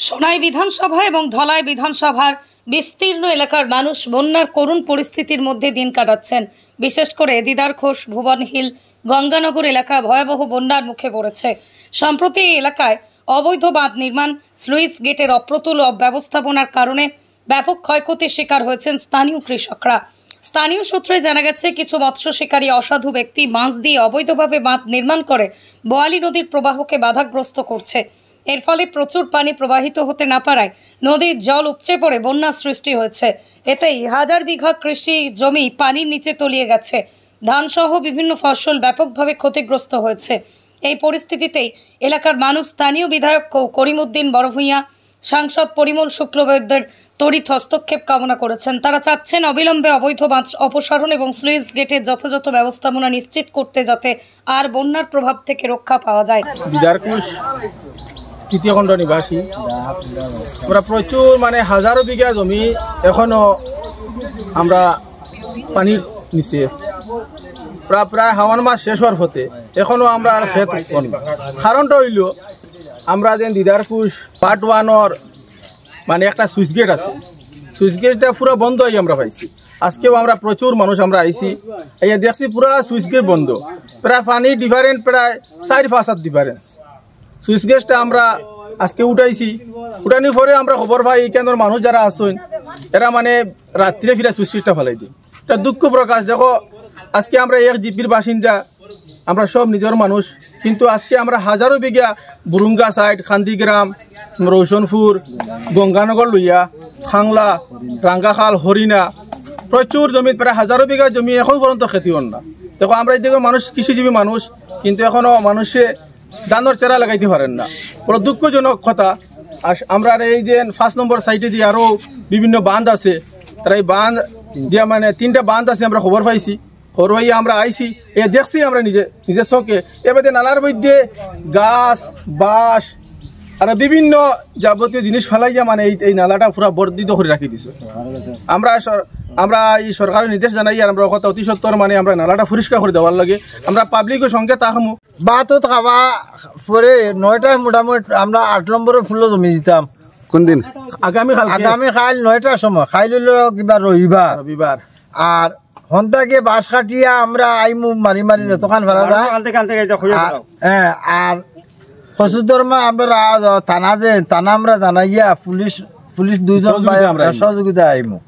সোনাই বিধানসভা এবং ধলাই বিধানসভার বিস্তীর্ণ এলাকার মানুষ বন্যার করুণ পরিস্থিতির মধ্যে দিন কাটাচ্ছেন। বিশেষ করে দিদার ঘোষ, ভুবনহিল, গঙ্গানগর এলাকা ভয়াবহ বন্যার মুখে পড়েছে। সম্প্রতি এই এলাকায় অবৈধ বাঁধ নির্মাণ, স্লুইস গেটের অপ্রতুল ব্যবস্থাপনার কারণে ব্যাপক ক্ষয়ক্ষতির শিকার হয়েছেন স্থানীয় কৃষকরা। স্থানীয় সূত্রে জানা গেছে, কিছু মৎস্য শিকারী অসাধু ব্যক্তি মাছ দিয়ে অবৈধভাবে বাঁধ নির্মাণ করে বোয়ালি নদীর প্রবাহকে বাধাগ্রস্ত করছে। এর ফলে প্রচুর পানি প্রবাহিত হতে না পারায় নদীর জল উপচে পড়ে বন্যার সৃষ্টি হয়েছে। এতেই হাজার বিঘা কৃষি জমি পানির নিচে তলিয়ে গেছে। ধানসহ বিভিন্ন ফসল ব্যাপকভাবে ক্ষতিগ্রস্ত হয়েছে। এই পরিস্থিতিতেই এলাকার মানুষ স্থানীয় বিধায়ক করিমউদ্দিন বড়ভূঁইয়া, সাংসদ পরিমল শুক্লবৈদ্যের তড়িৎ হস্তক্ষেপ কামনা করেছেন। তারা চাচ্ছেন অবিলম্বে অবৈধ বাঁধ অপসারণ এবং স্লুইস গেটের যথাযথ ব্যবস্থাপনা নিশ্চিত করতে, যাতে আর বন্যার প্রভাব থেকে রক্ষা পাওয়া যায়। তৃতীয় খণ্ড নিবাসী আমরা প্রচুর হাজারো বিঘা জমি এখনো আমরা পানির নিচে, প্রায় হাওয়ান মাস শেষ হওয়ার পথে এখনো আমরা আর খেত করি। কারণটা হইল আমরা যে দিদার কুশ পার্ট 1 একটা সুইচ গেট আছে, সুইচ গেটটা পুরো বন্ধ হয়ে আমরা পাইছি। আজকেও আমরা প্রচুর মানুষ আমরা আইছি, এই দেখছি পুরা সুইচ গেট বন্ধ, প্রায় পানি ডিফারেন্ট প্রায় 4-5 হাত ডিফারেন্স। সুইচ গেটটা আমরা আজকে উঠাইছি, উঠানোর পরে আমরা খবর পাই কেন্দ্রের মানুষ যারা আসেন এরা রাত্রে ফিরা সুইচ গেটটা ফেলাই দিই। এটা দুঃখ প্রকাশ। দেখো আজকে আমরা এক জিপির বাসিন্দা, আমরা সব নিজের মানুষ, কিন্তু আজকে আমরা হাজারো বিঘা বুরুঙ্গা সাইড, খান্দিগ্রাম, রৌশনপুর, গঙ্গানগর লইয়া, খাংলা, রাঙ্গাখাল, হরিণা প্রচুর জমি, প্রায় হাজারো বিঘা জমি এখন পর্যন্ত খেতি হন না। দেখো আমরা এই দিকে মানুষ কৃষিজীবী মানুষ, কিন্তু এখনো মানুষে ধানের চারা লাগাইতে পারেন না। বড় দুঃখজনক কথা। আর আমরা এই যে 5 নম্বর সাইটে দিয়ে আরো বিভিন্ন বাঁধ আছে, তারা এই বাঁধ দিয়া 3টা বাঁধ আছে আমরা খবর পাইছি। খবর পাইয়া আমরা আইছি, দেখছি আমরা নিজের চোখে এবারে নালার মধ্যে গাছ, বাঁশ আর বিভিন্ন যাবতীয় জিনিস ফেলাইয়া এই নালাটা পুরা বর্ধিত করে রাখি দিছে। আমরা এই সরকারের নির্দেশ জানাই, আর আমরা কথা অতি সত্তর আমরা নালাটা পরিষ্কার করে দেওয়ার লাগে। আমরা পাবলিকের সঙ্গে তাহামু বাতো খাওয়া পরে 9টায় মোটামুটি আমরা 8 নম্বরের ফুল জমি দিতাম। কোন দিন? আগামী কাল 9টার সময় খাই লইল কিবা রবিবার। আর হন্তাকে বাঁশ কাটিয়া আমরা আইমু মারি যতক্ষণ ফেলা যায়। হ্যাঁ, আর খসুদরমা আমরা থানা আমরা জানাইয়া পুলিশ 2জন সহযোগিতা আইমু।